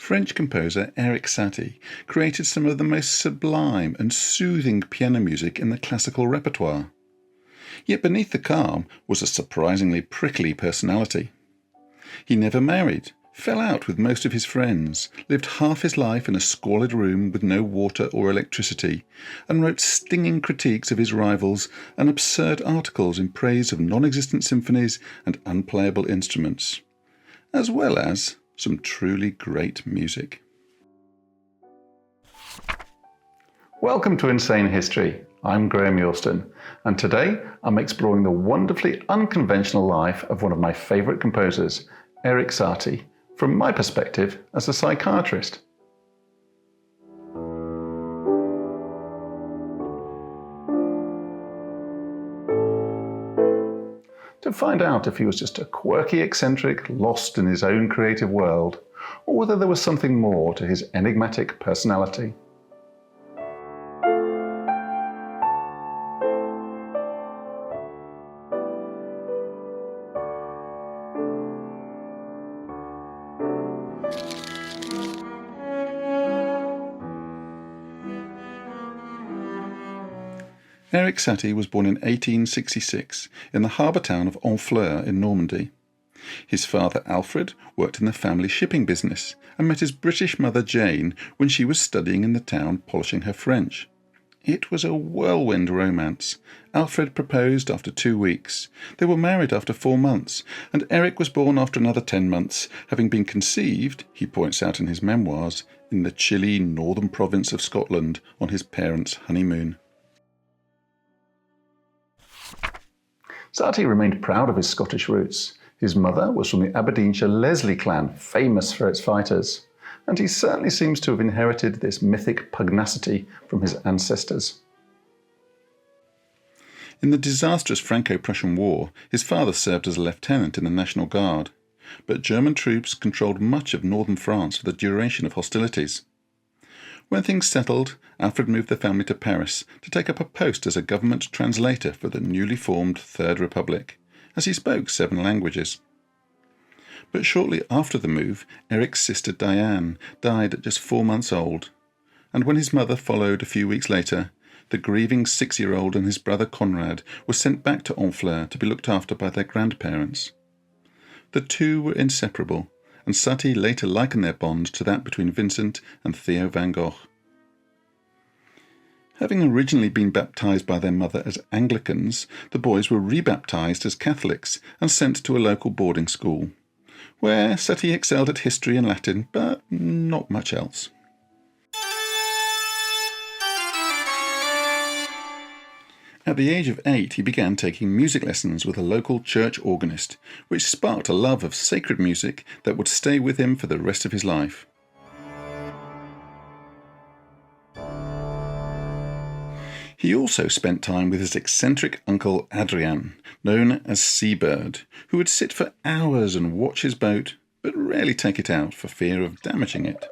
French composer Erik Satie created some of the most sublime and soothing piano music in the classical repertoire. Yet beneath the calm was a surprisingly prickly personality. He never married, fell out with most of his friends, lived half his life in a squalid room with no water or electricity, and wrote stinging critiques of his rivals and absurd articles in praise of non-existent symphonies and unplayable instruments, as well as some truly great music. Welcome to Insane History. I'm Graeme Yorston, and today I'm exploring the wonderfully unconventional life of one of my favourite composers, Erik Satie, from my perspective as a psychiatrist. To find out if he was just a quirky eccentric lost in his own creative world, or whether there was something more to his enigmatic personality. Erik Satie was born in 1866 in the harbour town of Honfleur in Normandy. His father Alfred worked in the family shipping business and met his British mother Jane when she was studying in the town polishing her French. It was a whirlwind romance. Alfred proposed after 2 weeks. They were married after 4 months, and Erik was born after another 10 months, having been conceived, he points out in his memoirs, in the chilly northern province of Scotland on his parents' honeymoon. Satie remained proud of his Scottish roots. His mother was from the Aberdeenshire Leslie clan, famous for its fighters, and he certainly seems to have inherited this mythic pugnacity from his ancestors. In the disastrous Franco-Prussian War, his father served as a lieutenant in the National Guard, but German troops controlled much of northern France for the duration of hostilities. When things settled, Alfred moved the family to Paris to take up a post as a government translator for the newly formed Third Republic, as he spoke 7 languages. But shortly after the move, Erik's sister Diane died at just 4 months old, and when his mother followed a few weeks later, the grieving 6-year-old and his brother Conrad were sent back to Honfleur to be looked after by their grandparents. The two were inseparable, and Satie later likened their bond to that between Vincent and Theo van Gogh. Having originally been baptised by their mother as Anglicans, the boys were rebaptised as Catholics and sent to a local boarding school, where Satie excelled at history and Latin, but not much else. At the age of 8, he began taking music lessons with a local church organist, which sparked a love of sacred music that would stay with him for the rest of his life. He also spent time with his eccentric uncle Adrien, known as Seabird, who would sit for hours and watch his boat, but rarely take it out for fear of damaging it.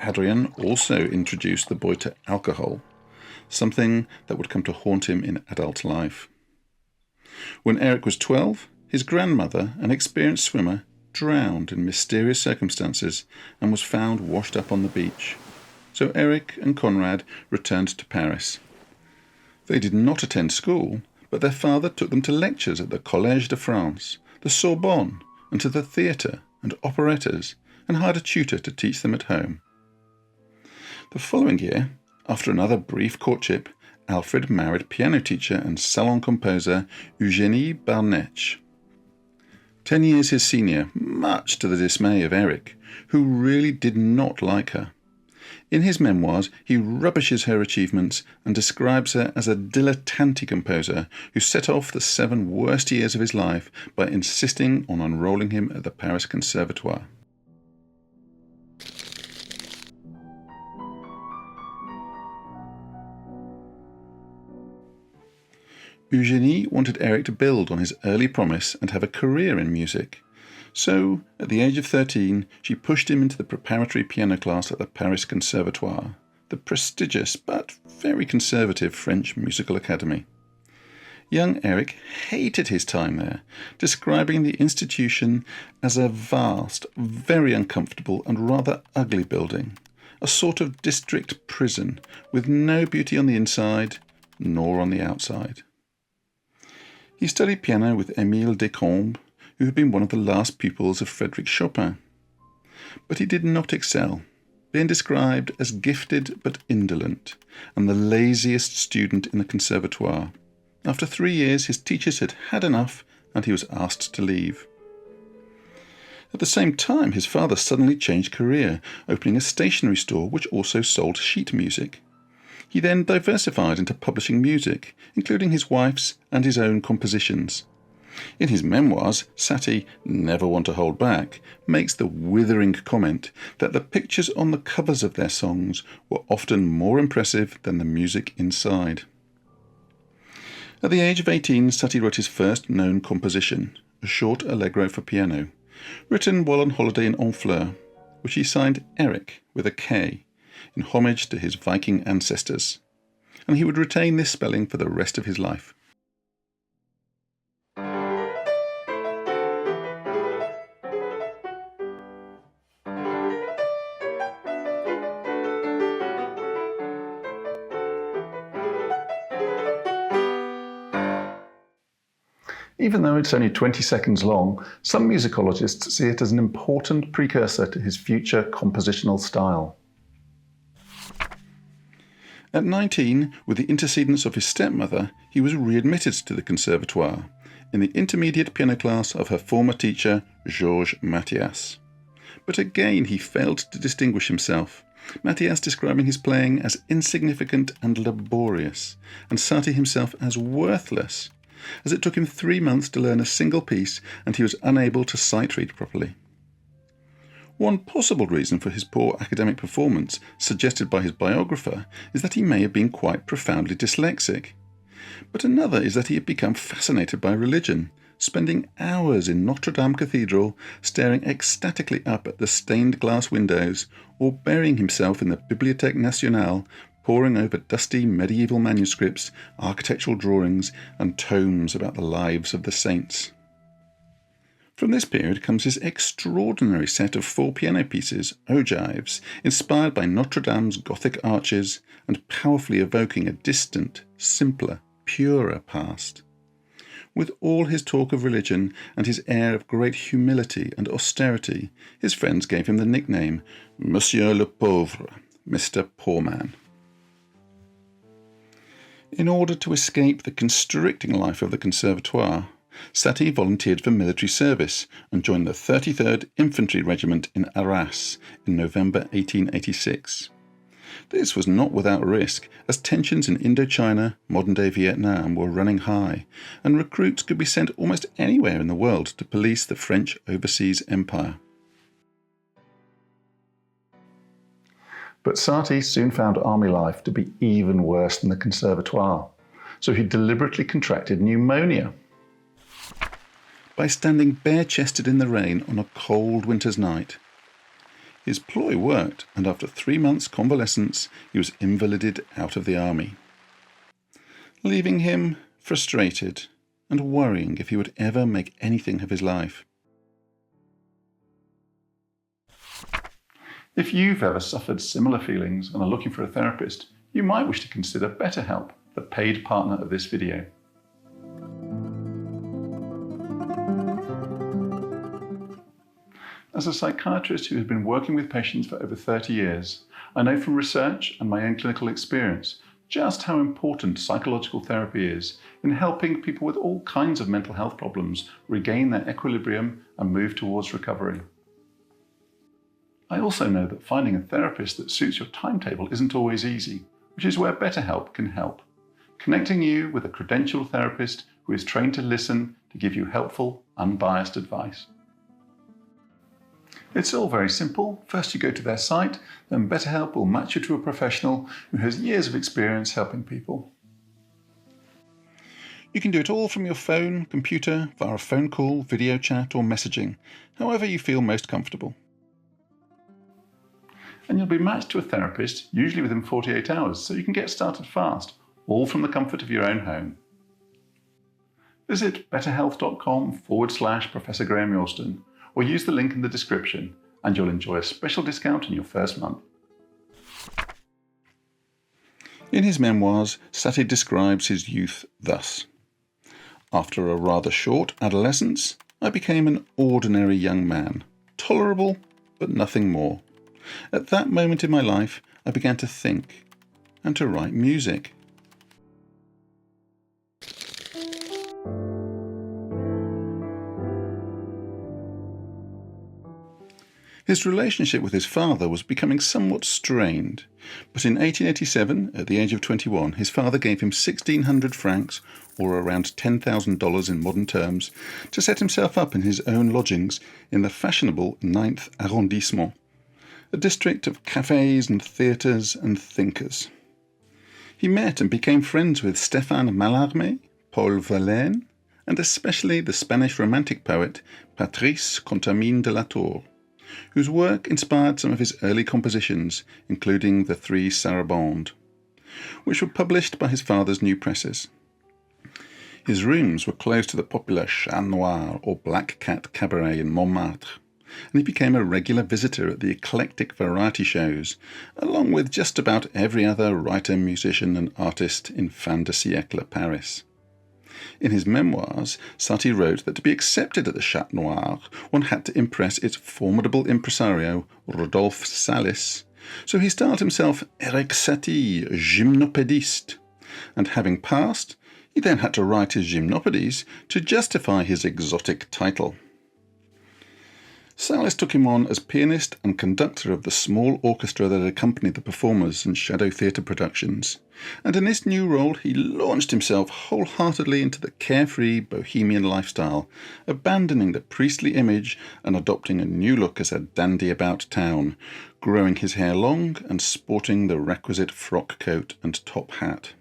Adrien also introduced the boy to alcohol, something that would come to haunt him in adult life. When Erik was 12, his grandmother, an experienced swimmer, drowned in mysterious circumstances and was found washed up on the beach. So Erik and Conrad returned to Paris. They did not attend school, but their father took them to lectures at the Collège de France, the Sorbonne, and to the theatre and operettas, and hired a tutor to teach them at home. The following year, after another brief courtship, Alfred married piano teacher and salon composer Eugénie Barnech. 10 years his senior, much to the dismay of Erik, who really did not like her. In his memoirs, he rubbishes her achievements and describes her as a dilettante composer who set off the 7 worst years of his life by insisting on enrolling him at the Paris Conservatoire. Eugénie wanted Erik to build on his early promise and have a career in music. So, at the age of 13, she pushed him into the preparatory piano class at the Paris Conservatoire, the prestigious but very conservative French musical academy. Young Erik hated his time there, describing the institution as a vast, very uncomfortable and rather ugly building, a sort of district prison with no beauty on the inside nor on the outside. He studied piano with Émile Decombe, who had been one of the last pupils of Frédéric Chopin. But he did not excel, being described as gifted but indolent, and the laziest student in the Conservatoire. After 3 years, his teachers had had enough, and he was asked to leave. At the same time, his father suddenly changed career, opening a stationery store which also sold sheet music. He then diversified into publishing music, including his wife's and his own compositions. In his memoirs, Satie, never one to hold back, makes the withering comment that the pictures on the covers of their songs were often more impressive than the music inside. At the age of 18, Satie wrote his first known composition, a short allegro for piano, written while on holiday in Honfleur, which he signed Erik with a K, in homage to his Viking ancestors, and he would retain this spelling for the rest of his life. Even though it's only 20 seconds long, some musicologists see it as an important precursor to his future compositional style. At 19, with the intercedence of his stepmother, he was readmitted to the Conservatoire, in the intermediate piano class of her former teacher, Georges Mathias. But again he failed to distinguish himself, Mathias describing his playing as insignificant and laborious, and Satie himself as worthless, as it took him 3 months to learn a single piece and he was unable to sight-read properly. One possible reason for his poor academic performance, suggested by his biographer, is that he may have been quite profoundly dyslexic. But another is that he had become fascinated by religion, spending hours in Notre Dame Cathedral staring ecstatically up at the stained glass windows, or burying himself in the Bibliothèque Nationale, poring over dusty medieval manuscripts, architectural drawings, and tomes about the lives of the saints. From this period comes his extraordinary set of 4 piano pieces, ogives, inspired by Notre Dame's Gothic arches and powerfully evoking a distant, simpler, purer past. With all his talk of religion and his air of great humility and austerity, his friends gave him the nickname Monsieur le Pauvre, Mr. Poor Man. In order to escape the constricting life of the Conservatoire, Satie volunteered for military service and joined the 33rd Infantry Regiment in Arras in November 1886. This was not without risk, as tensions in Indochina, modern-day Vietnam, were running high, and recruits could be sent almost anywhere in the world to police the French overseas empire. But Satie soon found army life to be even worse than the Conservatoire, so he deliberately contracted pneumonia. By standing bare-chested in the rain on a cold winter's night. His ploy worked, and after 3 months' convalescence, he was invalided out of the army, leaving him frustrated and worrying if he would ever make anything of his life. If you've ever suffered similar feelings and are looking for a therapist, you might wish to consider BetterHelp, the paid partner of this video. As a psychiatrist who has been working with patients for over 30 years, I know from research and my own clinical experience just how important psychological therapy is in helping people with all kinds of mental health problems regain their equilibrium and move towards recovery. I also know that finding a therapist that suits your timetable isn't always easy, which is where BetterHelp can help, connecting you with a credentialed therapist who is trained to listen to give you helpful, unbiased advice. It's all very simple. First you go to their site, then BetterHelp will match you to a professional who has years of experience helping people. You can do it all from your phone, computer, via a phone call, video chat or messaging, however you feel most comfortable. And you'll be matched to a therapist, usually within 48 hours, so you can get started fast, all from the comfort of your own home. Visit betterhealth.com/Professor Graeme Yorston or use the link in the description and you'll enjoy a special discount on your first month. In his memoirs, Satie describes his youth thus: "After a rather short adolescence, I became an ordinary young man, tolerable, but nothing more. At that moment in my life, I began to think and to write music." His relationship with his father was becoming somewhat strained, but in 1887, at the age of 21, his father gave him 1,600 francs, or around $10,000 in modern terms, to set himself up in his own lodgings in the fashionable 9th arrondissement, a district of cafes and theatres and thinkers. He met and became friends with Stéphane Mallarmé, Paul Verlaine, and especially the Spanish Romantic poet Patrice Contamine de la Tour, whose work inspired some of his early compositions, including the three Sarabandes, which were published by his father's new presses. His rooms were close to the popular Chat Noir or Black Cat Cabaret in Montmartre, and he became a regular visitor at the eclectic variety shows, along with just about every other writer, musician and artist in fin de siècle Paris. In his memoirs, Satie wrote that to be accepted at the Chat Noir, one had to impress its formidable impresario, Rodolphe Salis, so he styled himself Erik Satie, gymnopédiste, and having passed, he then had to write his gymnopédies to justify his exotic title. Salis took him on as pianist and conductor of the small orchestra that accompanied the performers in shadow theatre productions, and in this new role he launched himself wholeheartedly into the carefree Bohemian lifestyle, abandoning the priestly image and adopting a new look as a dandy about town, growing his hair long and sporting the requisite frock coat and top hat.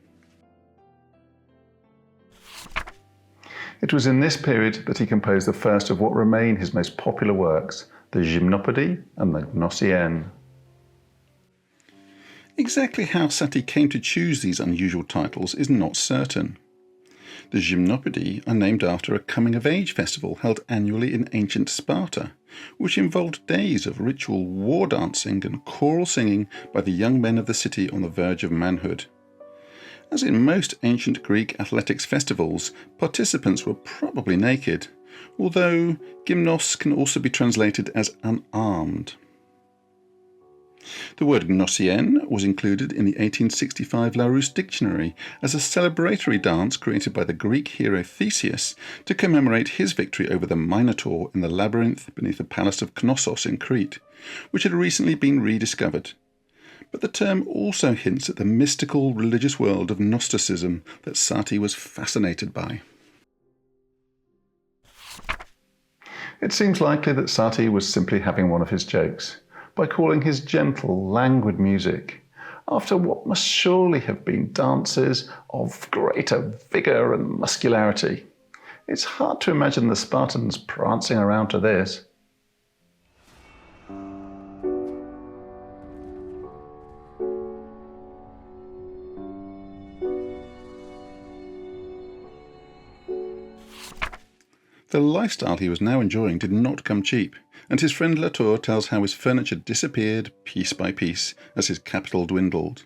It was in this period that he composed the first of what remain his most popular works, the Gymnopédie and the Gnossienne. Exactly how Satie came to choose these unusual titles is not certain. The Gymnopédie are named after a coming-of-age festival held annually in ancient Sparta, which involved days of ritual war dancing and choral singing by the young men of the city on the verge of manhood. As in most ancient Greek athletics festivals, participants were probably naked, although gymnos can also be translated as unarmed. The word gnossienne was included in the 1865 Larousse Dictionary as a celebratory dance created by the Greek hero Theseus to commemorate his victory over the Minotaur in the labyrinth beneath the palace of Knossos in Crete, which had recently been rediscovered. But the term also hints at the mystical religious world of Gnosticism that Satie was fascinated by. It seems likely that Satie was simply having one of his jokes by calling his gentle, languid music after what must surely have been dances of greater vigour and muscularity. It's hard to imagine the Spartans prancing around to this. The lifestyle he was now enjoying did not come cheap, and his friend Latour tells how his furniture disappeared piece by piece as his capital dwindled.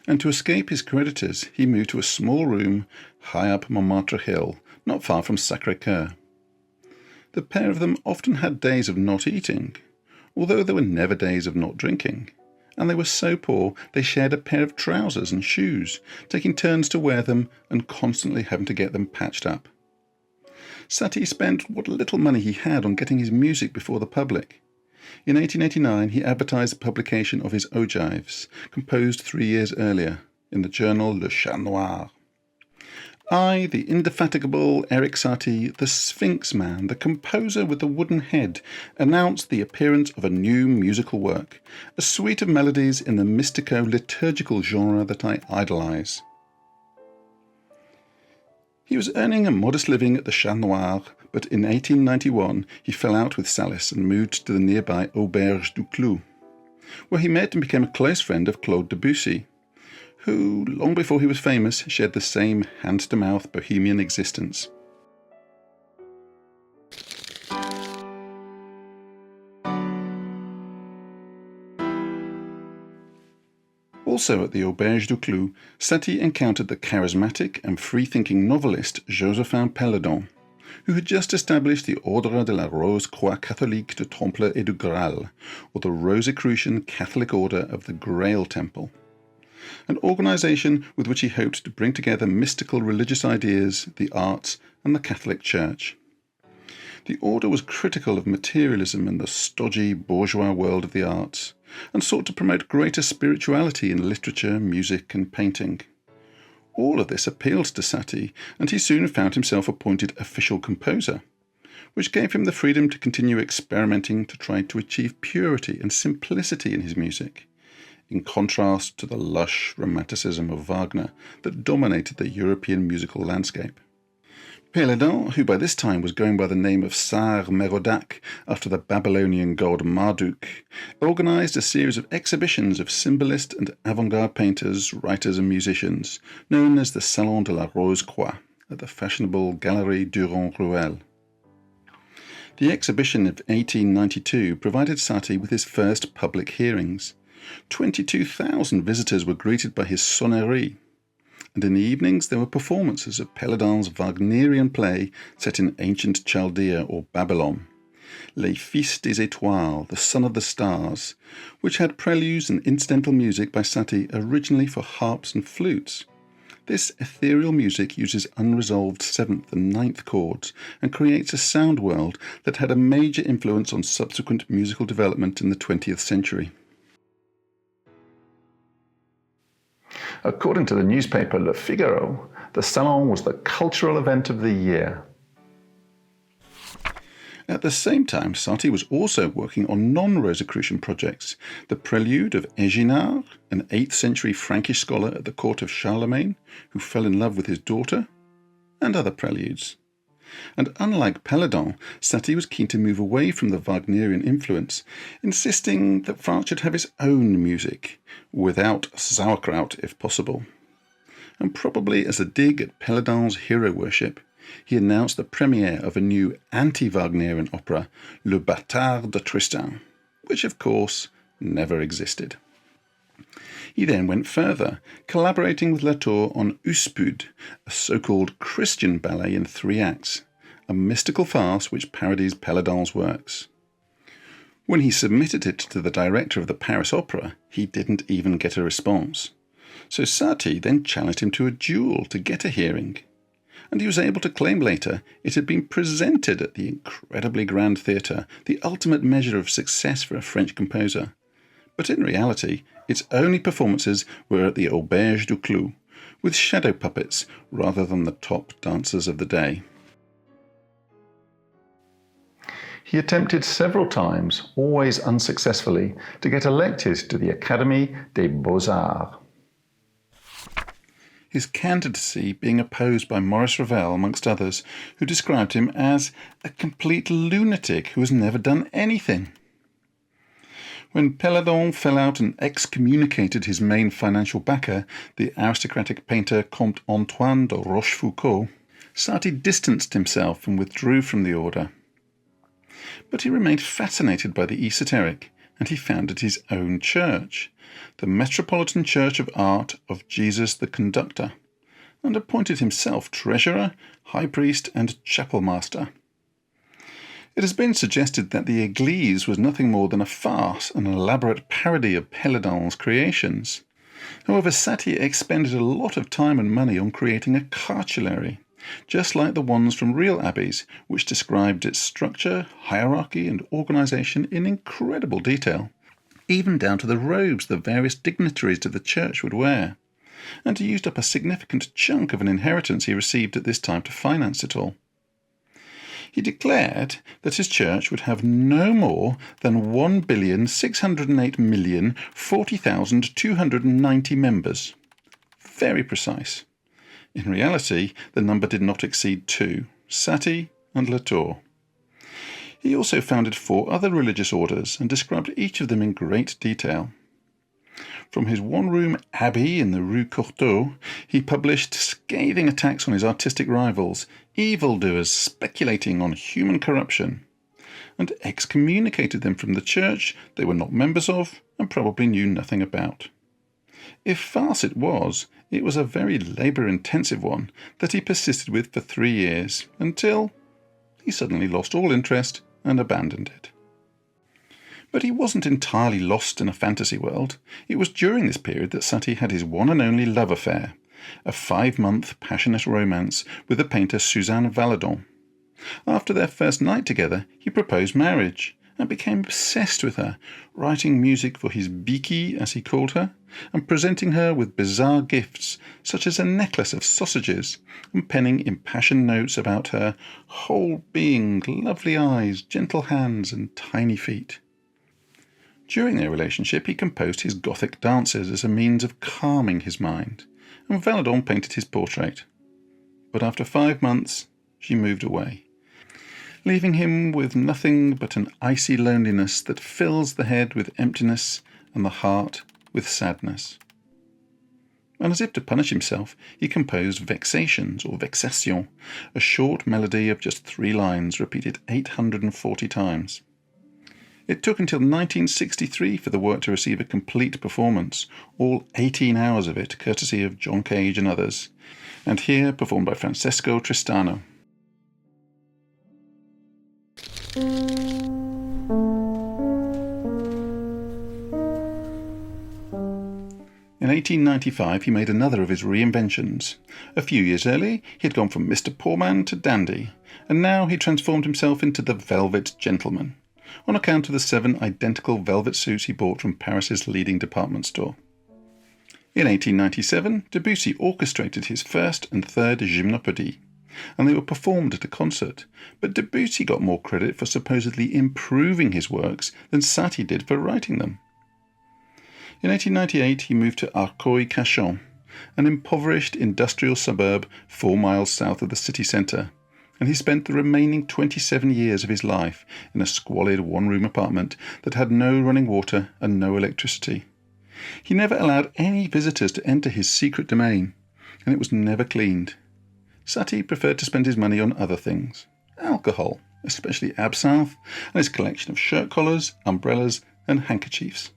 And to escape his creditors, he moved to a small room high up Montmartre Hill, not far from Sacré-Cœur. The pair of them often had days of not eating, although there were never days of not drinking, and they were so poor they shared a pair of trousers and shoes, taking turns to wear them and constantly having to get them patched up. Satie spent what little money he had on getting his music before the public. In 1889 he advertised the publication of his ogives, composed 3 years earlier, in the journal Le Chat Noir. I, the indefatigable Erik Satie, the Sphinx man, the composer with the wooden head, announced the appearance of a new musical work, a suite of melodies in the mystico-liturgical genre that I idolize. He was earning a modest living at the Chat Noir, but in 1891 he fell out with Salis and moved to the nearby Auberge du Clou, where he met and became a close friend of Claude Debussy, who, long before he was famous, shared the same hand-to-mouth Bohemian existence. Also at the Auberge du Clou, Satie encountered the charismatic and free-thinking novelist Josephin Péladan, who had just established the Ordre de la Rose Croix Catholique du Temple et du Graal, or the Rosicrucian Catholic Order of the Grail Temple, an organisation with which he hoped to bring together mystical religious ideas, the arts, and the Catholic Church. The order was critical of materialism and the stodgy bourgeois world of the arts, and sought to promote greater spirituality in literature, music, and painting. All of this appealed to Satie, and he soon found himself appointed official composer, which gave him the freedom to continue experimenting to try to achieve purity and simplicity in his music, in contrast to the lush romanticism of Wagner that dominated the European musical landscape. Péladan, who by this time was going by the name of Sar Merodach after the Babylonian god Marduk, organised a series of exhibitions of symbolist and avant-garde painters, writers and musicians, known as the Salon de la Rose Croix, at the fashionable Galerie Durand-Ruel. The exhibition of 1892 provided Satie with his first public hearings. 22,000 visitors were greeted by his sonnerie, and in the evenings there were performances of Péladan's Wagnerian play set in ancient Chaldea or Babylon, Les Fils des Étoiles, the Son of the Stars, which had preludes and incidental music by Satie originally for harps and flutes. This ethereal music uses unresolved 7th and 9th chords and creates a sound world that had a major influence on subsequent musical development in the 20th century. According to the newspaper Le Figaro, the Salon was the cultural event of the year. At the same time, Satie was also working on non-Rosicrucian projects, the Prelude of Eginard, an 8th century Frankish scholar at the court of Charlemagne, who fell in love with his daughter, and other preludes. And unlike Péladan, Satie was keen to move away from the Wagnerian influence, insisting that France should have its own music, without sauerkraut if possible. And probably as a dig at Péladan's hero worship, he announced the premiere of a new anti-Wagnerian opera, Le Bâtard de Tristan, which of course never existed. He then went further, collaborating with Latour on Uspud, a so-called Christian ballet in 3 acts, a mystical farce which parodies Péladan's works. When he submitted it to the director of the Paris Opera, he didn't even get a response. So Satie then challenged him to a duel to get a hearing, and he was able to claim later it had been presented at the incredibly grand theatre, the ultimate measure of success for a French composer. But in reality, its only performances were at the Auberge du Clou, with shadow puppets rather than the top dancers of the day. He attempted several times, always unsuccessfully, to get elected to the Académie des Beaux-Arts, his candidacy being opposed by Maurice Ravel, amongst others, who described him as a complete lunatic who has never done anything. When Péladan fell out and excommunicated his main financial backer, the aristocratic painter Comte Antoine de Rochefoucauld, Satie distanced himself and withdrew from the order. But he remained fascinated by the esoteric, and he founded his own church, the Metropolitan Church of Art of Jesus the Conductor, and appointed himself treasurer, high priest, and chapel master. It has been suggested that the Église was nothing more than a farce, an elaborate parody of Péladan's creations. However, Satie expended a lot of time and money on creating a cartulary, just like the ones from real abbeys, which described its structure, hierarchy, and organisation in incredible detail, even down to the robes the various dignitaries of the church would wear, and he used up a significant chunk of an inheritance he received at this time to finance it all. He declared that his church would have no more than 1,608,040,290 members. Very precise. In reality, the number did not exceed 2, Satie and Latour. He also founded 4 other religious orders and described each of them in great detail. From his one-room abbey in the Rue Courteau, he published scathing attacks on his artistic rivals, evildoers speculating on human corruption, and excommunicated them from the church they were not members of and probably knew nothing about. If farce it was a very labour-intensive one that he persisted with for 3 years, until he suddenly lost all interest and abandoned it. But he wasn't entirely lost in a fantasy world. It was during this period that Satie had his one and only love affair, a 5-month passionate romance with the painter Suzanne Valadon. After their first night together, he proposed marriage, and became obsessed with her, writing music for his Biki, as he called her, and presenting her with bizarre gifts, such as a necklace of sausages, and penning impassioned notes about her whole being, lovely eyes, gentle hands, and tiny feet. During their relationship, he composed his Gothic dances as a means of calming his mind, and Valadon painted his portrait. But after 5 months, she moved away, leaving him with nothing but an icy loneliness that fills the head with emptiness and the heart with sadness. And as if to punish himself, he composed Vexations, or Vexation, a short melody of just 3 lines repeated 840 times. It took until 1963 for the work to receive a complete performance, all 18 hours of it courtesy of John Cage and others, and here performed by Francesco Tristano. In 1895 he made another of his reinventions. A few years earlier he had gone from Mr. Poorman to dandy, and now he transformed himself into the Velvet Gentleman, on account of the 7 identical velvet suits he bought from Paris's leading department store. In 1897 Debussy orchestrated his first and third Gymnopédie, and they were performed at a concert, but Debussy got more credit for supposedly improving his works than Satie did for writing them. In 1898 he moved to Arcueil-Cachan, an impoverished industrial suburb 4 miles south of the city centre, and he spent the remaining 27 years of his life in a squalid 1-room apartment that had no running water and no electricity. He never allowed any visitors to enter his secret domain, and it was never cleaned. Satie preferred to spend his money on other things, alcohol, especially absinthe, and his collection of shirt collars, umbrellas, and handkerchiefs.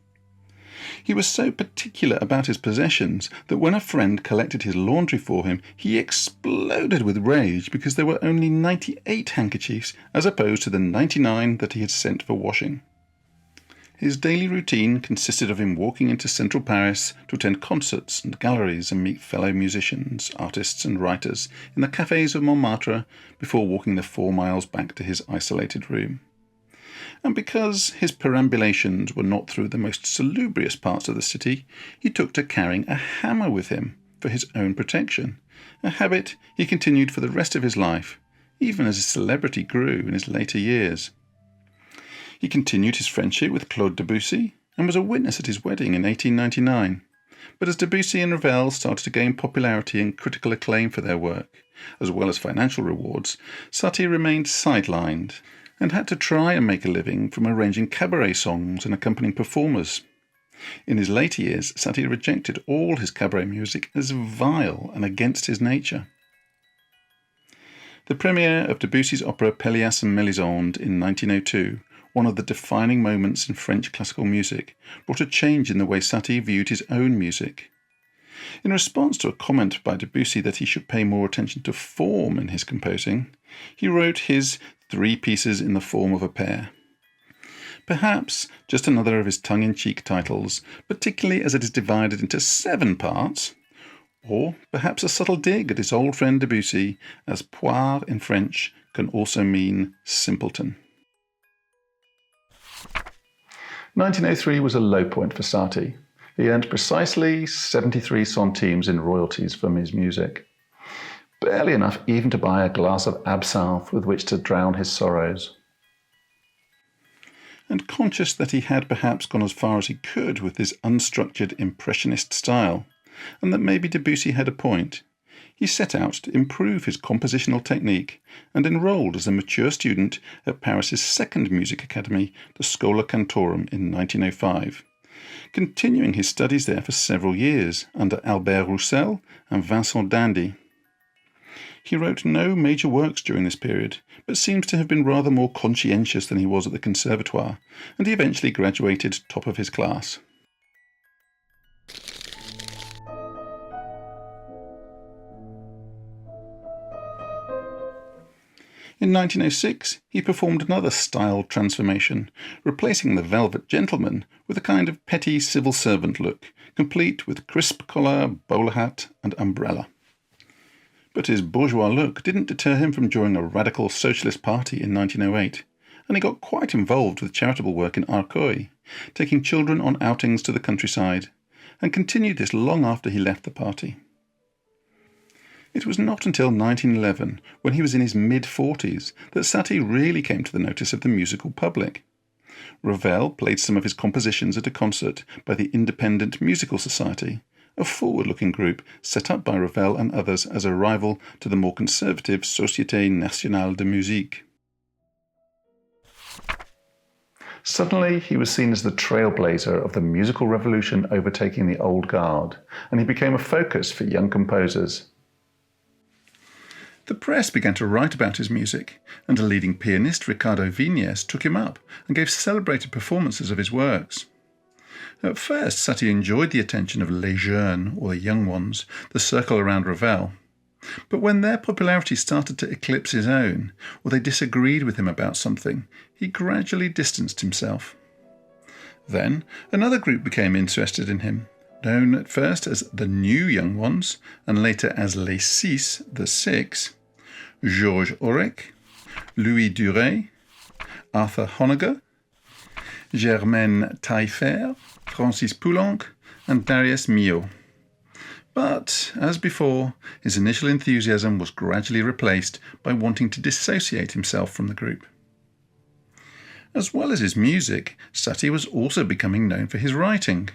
He was so particular about his possessions that when a friend collected his laundry for him, he exploded with rage because there were only 98 handkerchiefs as opposed to the 99 that he had sent for washing. His daily routine consisted of him walking into central Paris to attend concerts and galleries and meet fellow musicians, artists and writers in the cafés of Montmartre before walking the 4 miles back to his isolated room. And because his perambulations were not through the most salubrious parts of the city, he took to carrying a hammer with him for his own protection, a habit he continued for the rest of his life, even as his celebrity grew in his later years. He continued his friendship with Claude Debussy and was a witness at his wedding in 1899. But as Debussy and Ravel started to gain popularity and critical acclaim for their work, as well as financial rewards, Satie remained sidelined and had to try and make a living from arranging cabaret songs and accompanying performers. In his later years, Satie rejected all his cabaret music as vile and against his nature. The premiere of Debussy's opera Pelléas and Mélisande in 1902, one of the defining moments in French classical music, brought a change in the way Satie viewed his own music. In response to a comment by Debussy that he should pay more attention to form in his composing, he wrote his 3 pieces in the form of a pair. Perhaps just another of his tongue-in-cheek titles, particularly as it is divided into 7 parts, or perhaps a subtle dig at his old friend Debussy, as poire in French can also mean simpleton. 1903 was a low point for Satie. He earned precisely 73 centimes in royalties from his music. Barely enough even to buy a glass of absinthe with which to drown his sorrows. And conscious that he had perhaps gone as far as he could with his unstructured impressionist style, and that maybe Debussy had a point, he set out to improve his compositional technique and enrolled as a mature student at Paris's second music academy, the Schola Cantorum, in 1905, continuing his studies there for several years under Albert Roussel and Vincent d'Indy. He wrote no major works during this period, but seems to have been rather more conscientious than he was at the Conservatoire, and he eventually graduated top of his class. In 1906, he performed another style transformation, replacing the velvet gentleman with a kind of petty civil servant look, complete with crisp collar, bowler hat and umbrella. But his bourgeois look didn't deter him from joining a radical socialist party in 1908, and he got quite involved with charitable work in Arcueil, taking children on outings to the countryside, and continued this long after he left the party. It was not until 1911, when he was in his mid-40s, that Satie really came to the notice of the musical public. Ravel played some of his compositions at a concert by the Independent Musical Society, a forward-looking group set up by Ravel and others as a rival to the more conservative Société Nationale de Musique. Suddenly, he was seen as the trailblazer of the musical revolution overtaking the old guard, and he became a focus for young composers. The press began to write about his music, and a leading pianist, Ricardo Viñes, took him up and gave celebrated performances of his works. At first, Satie enjoyed the attention of les jeunes, or the young ones, the circle around Ravel. But when their popularity started to eclipse his own, or they disagreed with him about something, he gradually distanced himself. Then, another group became interested in him, known at first as the New Young Ones, and later as Les Six, the Six, Georges Aurec, Louis Duret, Arthur Honegger, Germaine Taillefer, Francis Poulenc, and Darius Milhaud. But, as before, his initial enthusiasm was gradually replaced by wanting to dissociate himself from the group. As well as his music, Satie was also becoming known for his writing,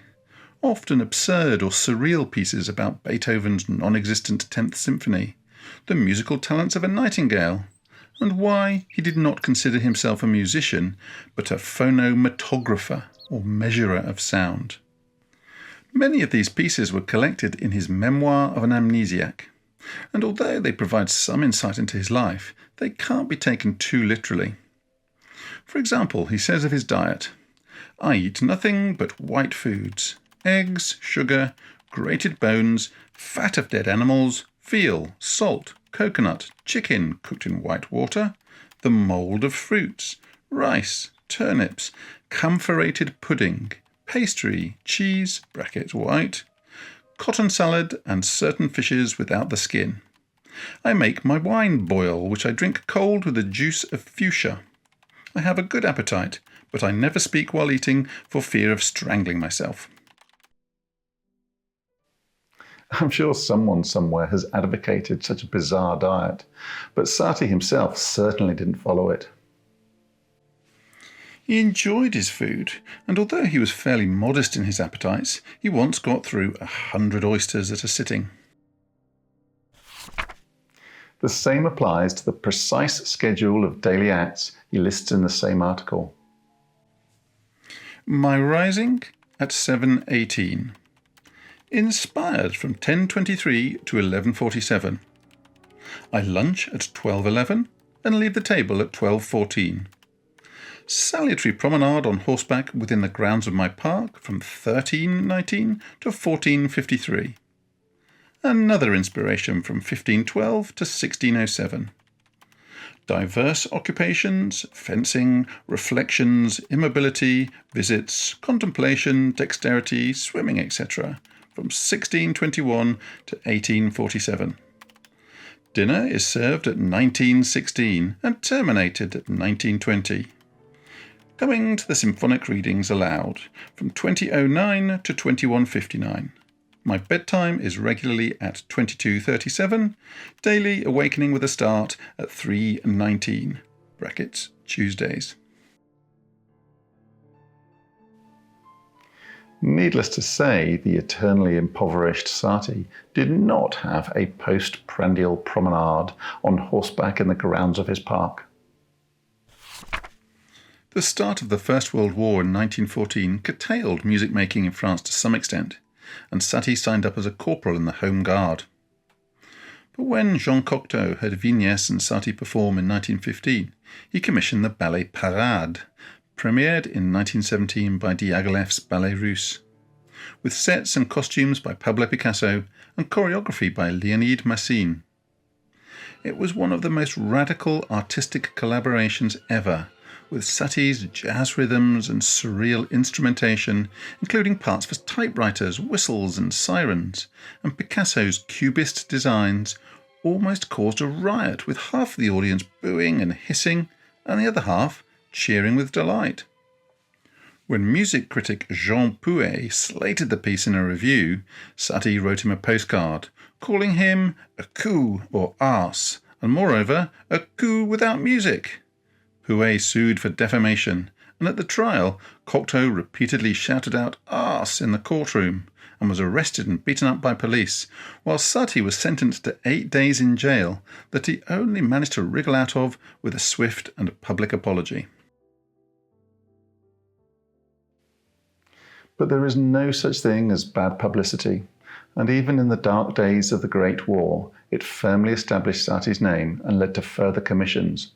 often absurd or surreal pieces about Beethoven's non-existent 10th Symphony, the musical talents of a nightingale, and why he did not consider himself a musician, but a phonometographer, or measurer of sound. Many of these pieces were collected in his Memoir of an Amnesiac, and although they provide some insight into his life, they can't be taken too literally. For example, he says of his diet, "I eat nothing but white foods, eggs, sugar, grated bones, fat of dead animals, veal, salt, coconut, chicken cooked in white water, the mould of fruits, rice, turnips, camphorated pudding, pastry, cheese (white), cotton salad, and certain fishes without the skin. I make my wine boil, which I drink cold with the juice of fuchsia. I have a good appetite, but I never speak while eating for fear of strangling myself." I'm sure someone somewhere has advocated such a bizarre diet, but Satie himself certainly didn't follow it. He enjoyed his food, and although he was fairly modest in his appetites, he once got through 100 oysters at a sitting. The same applies to the precise schedule of daily acts he lists in the same article. My rising at 7:18. Inspired from 10:23 to 11:47. I lunch at 12:11 and leave the table at 12:14. Salutary promenade on horseback within the grounds of my park from 13:19 to 14:53. Another inspiration from 15:12 to 16:07. Diverse occupations, fencing, reflections, immobility, visits, contemplation, dexterity, swimming, etc., from 16:21 to 18:47. Dinner is served at 19:16 and terminated at 19:20. Coming to the symphonic readings aloud from 20:09 to 21:59. My bedtime is regularly at 22:37, daily awakening with a start at 3:19 (Tuesdays). Needless to say, the eternally impoverished Satie did not have a postprandial promenade on horseback in the grounds of his park. The start of the First World War in 1914 curtailed music making in France to some extent, and Satie signed up as a corporal in the Home Guard. But when Jean Cocteau heard Vignès and Satie perform in 1915, he commissioned the ballet Parade, premiered in 1917 by Diaghilev's Ballet Russe, with sets and costumes by Pablo Picasso and choreography by Leonid Massine. It was one of the most radical artistic collaborations ever, with Satie's jazz rhythms and surreal instrumentation, including parts for typewriters, whistles and sirens, and Picasso's cubist designs, almost caused a riot, with half the audience booing and hissing, and the other half cheering with delight. When music critic Jean Pouet slated the piece in a review, Satie wrote him a postcard, calling him a coup or arse, and moreover, a coup without music. Pouet sued for defamation, and at the trial, Cocteau repeatedly shouted out arse in the courtroom, and was arrested and beaten up by police, while Satie was sentenced to 8 days in jail that he only managed to wriggle out of with a swift and public apology. But there is no such thing as bad publicity, and even in the dark days of the Great War, it firmly established Satie's name and led to further commissions.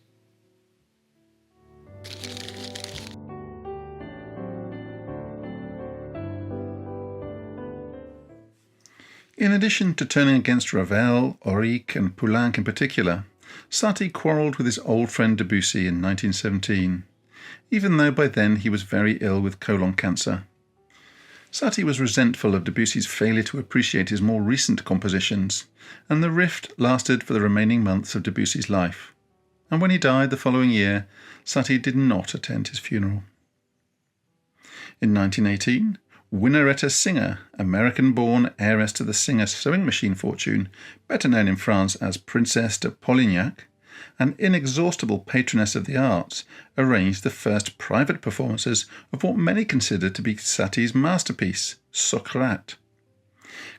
In addition to turning against Ravel, Auric and Poulenc in particular, Satie quarrelled with his old friend Debussy in 1917, even though by then he was very ill with colon cancer. Satie was resentful of Debussy's failure to appreciate his more recent compositions, and the rift lasted for the remaining months of Debussy's life. And when he died the following year, Satie did not attend his funeral. In 1918, Winnaretta Singer, American-born heiress to the Singer sewing machine fortune, better known in France as Princess de Polignac, an inexhaustible patroness of the arts, arranged the first private performances of what many consider to be Satie's masterpiece, Socrate.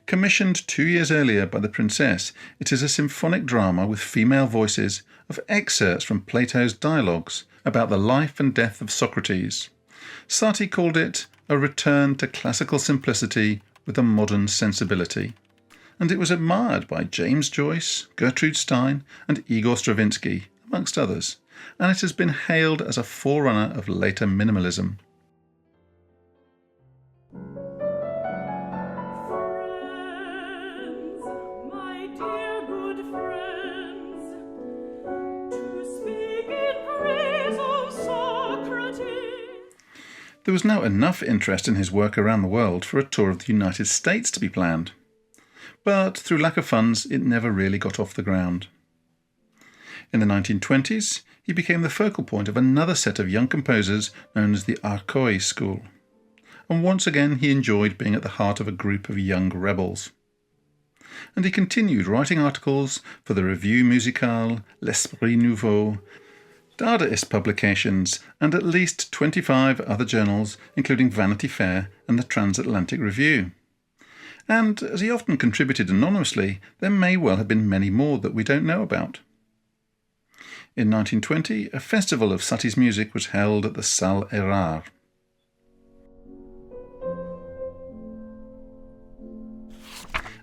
Commissioned 2 years earlier by the princess, it is a symphonic drama with female voices of excerpts from Plato's dialogues about the life and death of Socrates. Satie called it a return to classical simplicity with a modern sensibility, and it was admired by James Joyce, Gertrude Stein and Igor Stravinsky, amongst others, and it has been hailed as a forerunner of later minimalism. There was now enough interest in his work around the world for a tour of the United States to be planned. But through lack of funds, it never really got off the ground. In the 1920s, he became the focal point of another set of young composers known as the Arcoy School. And once again he enjoyed being at the heart of a group of young rebels. And he continued writing articles for the Revue Musicale, L'Esprit Nouveau, Dadaist publications, and at least 25 other journals, including Vanity Fair and the Transatlantic Review. And, as he often contributed anonymously, there may well have been many more that we don't know about. In 1920, a festival of Satie's music was held at the Salle Erard.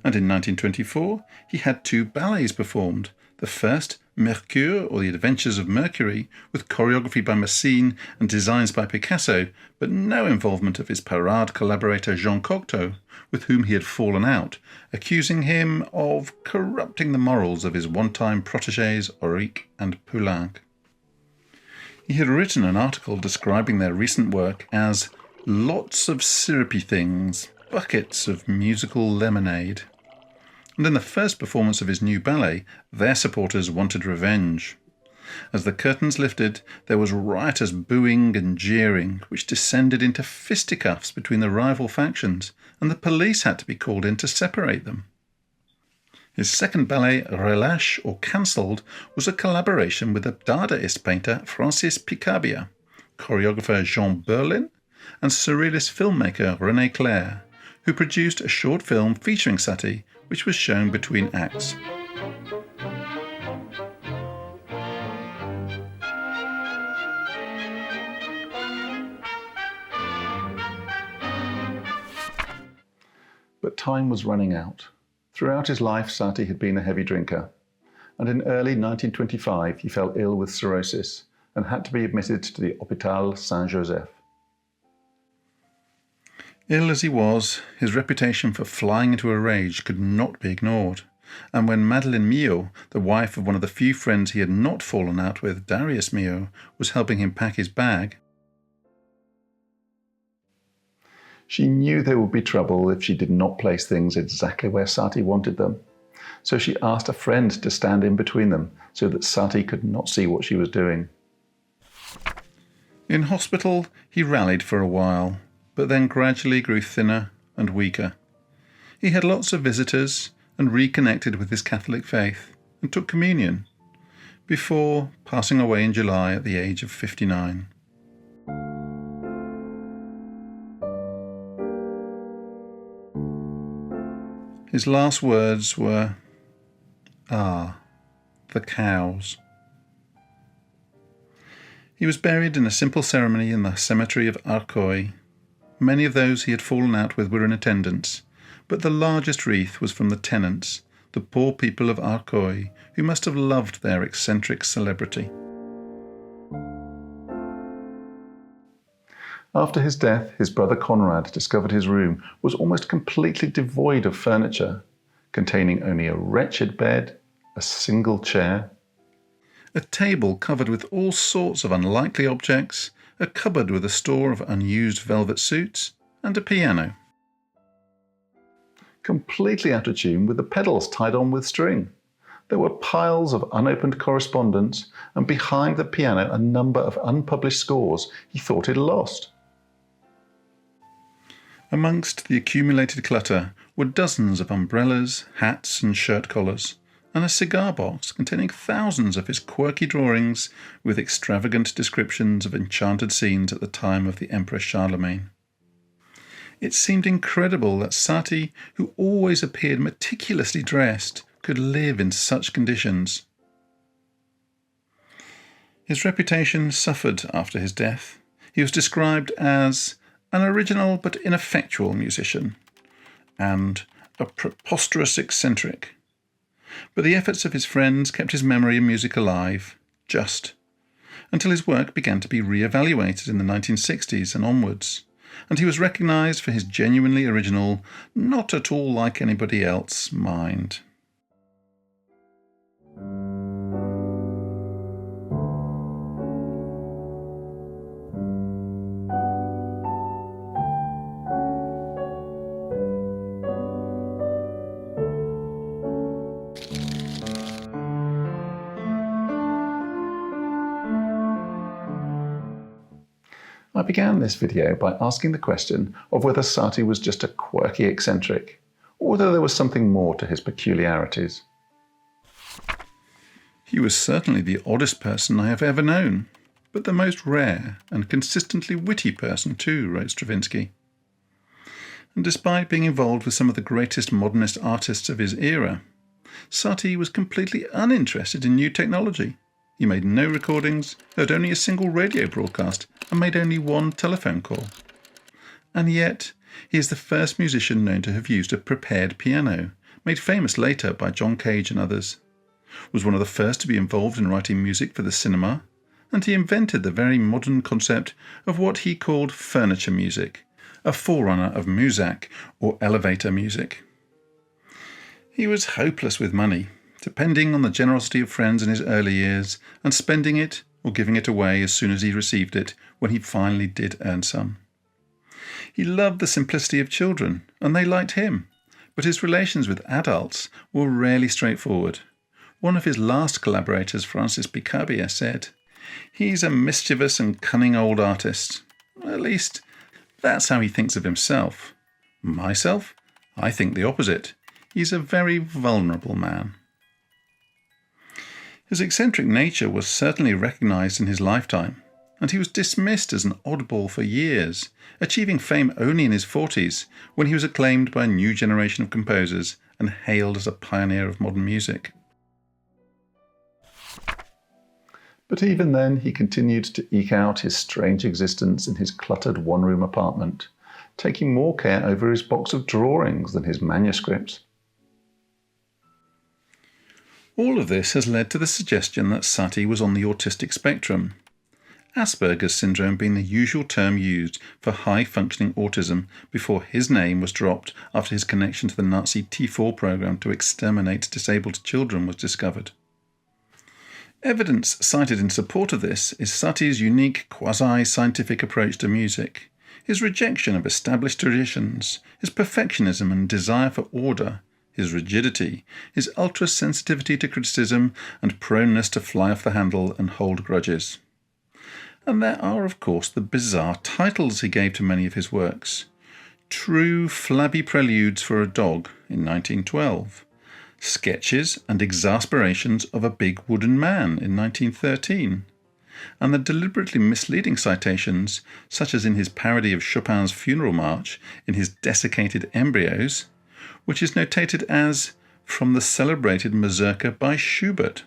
And in 1924, he had 2 ballets performed. The first, Mercure, or The Adventures of Mercury, with choreography by Messine and designs by Picasso, but no involvement of his parade collaborator Jean Cocteau, with whom he had fallen out, accusing him of corrupting the morals of his one-time protégés Auric and Poulenc. He had written an article describing their recent work as lots of syrupy things, buckets of musical lemonade. And in the first performance of his new ballet, their supporters wanted revenge. As the curtains lifted, there was riotous booing and jeering, which descended into fisticuffs between the rival factions, and the police had to be called in to separate them. His second ballet, Relâche or Cancelled, was a collaboration with the Dadaist painter Francis Picabia, choreographer Jean Berlin, and surrealist filmmaker René Clair, who produced a short film featuring Satie, which was shown between acts. But time was running out. Throughout his life, Satie had been a heavy drinker, and in early 1925 he fell ill with cirrhosis and had to be admitted to the Hôpital Saint-Joseph. Ill as he was, his reputation for flying into a rage could not be ignored, and when Madeleine Mio, the wife of one of the few friends he had not fallen out with, Darius Mio, was helping him pack his bag, she knew there would be trouble if she did not place things exactly where Satie wanted them. So she asked a friend to stand in between them so that Satie could not see what she was doing. In hospital, he rallied for a while, but then gradually grew thinner and weaker. He had lots of visitors and reconnected with his Catholic faith and took communion, before passing away in July at the age of 59. His last words were, the cows. He was buried in a simple ceremony in the cemetery of Arcueil. Many of those he had fallen out with were in attendance, but the largest wreath was from the tenants, the poor people of Arcueil, who must have loved their eccentric celebrity. After his death, his brother Conrad discovered his room was almost completely devoid of furniture, containing only a wretched bed, a single chair, a table covered with all sorts of unlikely objects, a cupboard with a store of unused velvet suits, and a piano. Completely out of tune with the pedals tied on with string. There were piles of unopened correspondence, and behind the piano a number of unpublished scores he thought he'd lost. Amongst the accumulated clutter were dozens of umbrellas, hats and shirt collars, and a cigar box containing thousands of his quirky drawings with extravagant descriptions of enchanted scenes at the time of the Emperor Charlemagne. It seemed incredible that Satie, who always appeared meticulously dressed, could live in such conditions. His reputation suffered after his death. He was described as an original but ineffectual musician, and a preposterous eccentric. But the efforts of his friends kept his memory and music alive, just, until his work began to be re-evaluated in the 1960s and onwards, and he was recognised for his genuinely original, not at all like anybody else, mind. I began this video by asking the question of whether Satie was just a quirky eccentric, or whether there was something more to his peculiarities. He was certainly the oddest person I have ever known, but the most rare and consistently witty person too, wrote Stravinsky. And despite being involved with some of the greatest modernist artists of his era, Satie was completely uninterested in new technology. He made no recordings, heard only a single radio broadcast, and made only one telephone call. And yet, he is the first musician known to have used a prepared piano, made famous later by John Cage and others, was one of the first to be involved in writing music for the cinema, and he invented the very modern concept of what he called furniture music, a forerunner of muzak, or elevator music. He was hopeless with money, depending on the generosity of friends in his early years, and spending it or giving it away as soon as he received it, when he finally did earn some. He loved the simplicity of children, and they liked him, but his relations with adults were rarely straightforward. One of his last collaborators, Francis Picabia, said, "He's a mischievous and cunning old artist. At least, that's how he thinks of himself. Myself? I think the opposite. He's a very vulnerable man." His eccentric nature was certainly recognised in his lifetime, and he was dismissed as an oddball for years, achieving fame only in his 40s, when he was acclaimed by a new generation of composers and hailed as a pioneer of modern music. But even then, he continued to eke out his strange existence in his cluttered one-room apartment, taking more care over his box of drawings than his manuscripts. All of this has led to the suggestion that Satie was on the autistic spectrum, Asperger's syndrome being the usual term used for high-functioning autism before his name was dropped after his connection to the Nazi T4 program to exterminate disabled children was discovered. Evidence cited in support of this is Satie's unique quasi-scientific approach to music, his rejection of established traditions, his perfectionism and desire for order, his rigidity, his ultra-sensitivity to criticism and proneness to fly off the handle and hold grudges. And there are, of course, the bizarre titles he gave to many of his works. True Flabby Preludes for a Dog in 1912, Sketches and Exasperations of a Big Wooden Man in 1913, and the deliberately misleading citations, such as in his parody of Chopin's Funeral March in his Desiccated Embryos, which is notated as from the celebrated Mazurka by Schubert.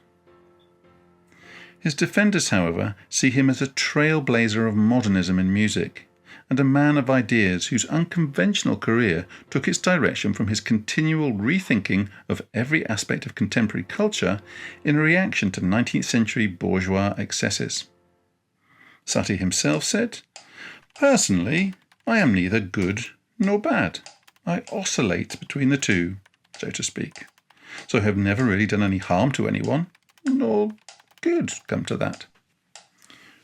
His defenders, however, see him as a trailblazer of modernism in music, and a man of ideas whose unconventional career took its direction from his continual rethinking of every aspect of contemporary culture in reaction to 19th century bourgeois excesses. Satie himself said, "Personally, I am neither good nor bad. I oscillate between the two, so to speak. So I have never really done any harm to anyone, nor good come to that."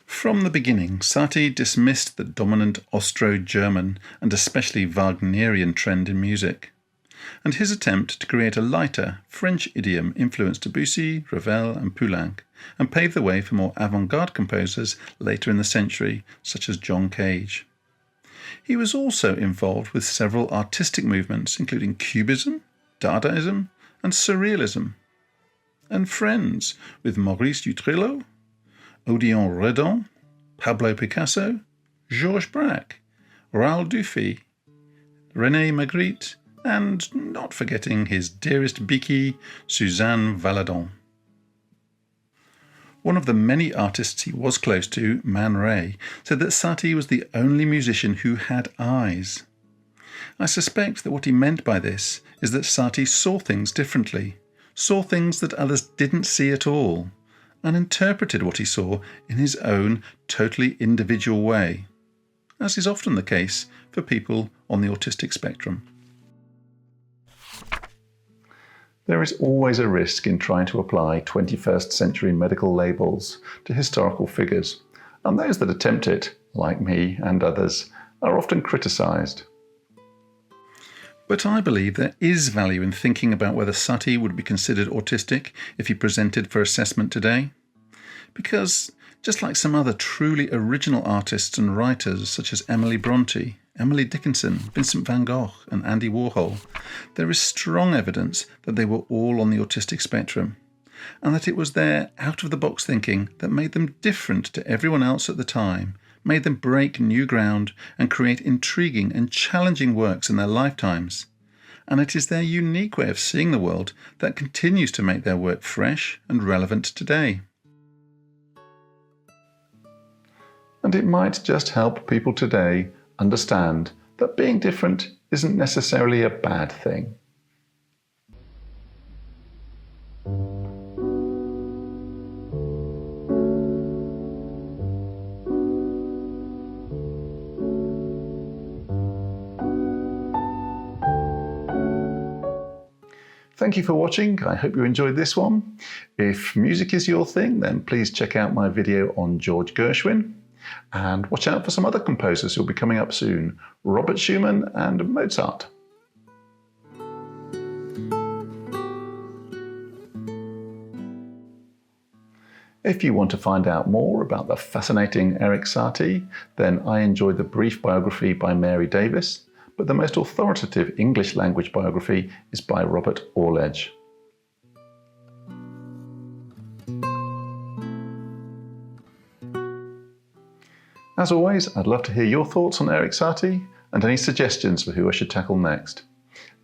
From the beginning, Satie dismissed the dominant Austro-German and especially Wagnerian trend in music, and his attempt to create a lighter French idiom influenced Debussy, Ravel and Poulenc, and paved the way for more avant-garde composers later in the century, such as John Cage. He was also involved with several artistic movements, including Cubism, Dadaism and Surrealism, and friends with Maurice Utrillo, Odilon Redon, Pablo Picasso, Georges Braque, Raoul Dufy, René Magritte, and not forgetting his dearest Bicky, Suzanne Valadon. One of the many artists he was close to, Man Ray, said that Satie was the only musician who had eyes. I suspect that what he meant by this is that Satie saw things differently, saw things that others didn't see at all, and interpreted what he saw in his own totally individual way, as is often the case for people on the autistic spectrum. There is always a risk in trying to apply 21st century medical labels to historical figures, and those that attempt it, like me and others, are often criticised. But I believe there is value in thinking about whether Satie would be considered autistic if he presented for assessment today. Because, just like some other truly original artists and writers such as Emily Bronte, Emily Dickinson, Vincent van Gogh and Andy Warhol, there is strong evidence that they were all on the autistic spectrum, and that it was their out-of-the-box thinking that made them different to everyone else at the time, made them break new ground and create intriguing and challenging works in their lifetimes. And it is their unique way of seeing the world that continues to make their work fresh and relevant today. And it might just help people today understand that being different isn't necessarily a bad thing. Thank you for watching. I hope you enjoyed this one. If music is your thing, then please check out my video on George Gershwin. And watch out for some other composers who'll be coming up soon, Robert Schumann and Mozart. If you want to find out more about the fascinating Erik Satie, then I enjoyed the brief biography by Mary Davis, but the most authoritative English language biography is by Robert Orledge. As always, I'd love to hear your thoughts on Erik Satie and any suggestions for who I should tackle next.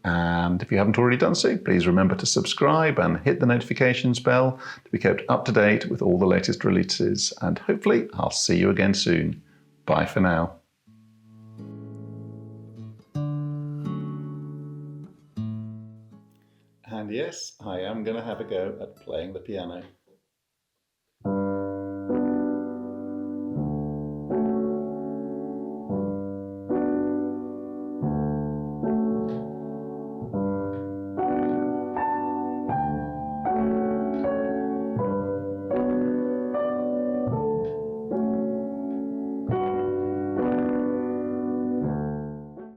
And if you haven't already done so, please remember to subscribe and hit the notifications bell to be kept up to date with all the latest releases. And hopefully I'll see you again soon. Bye for now. And yes, I am going to have a go at playing the piano.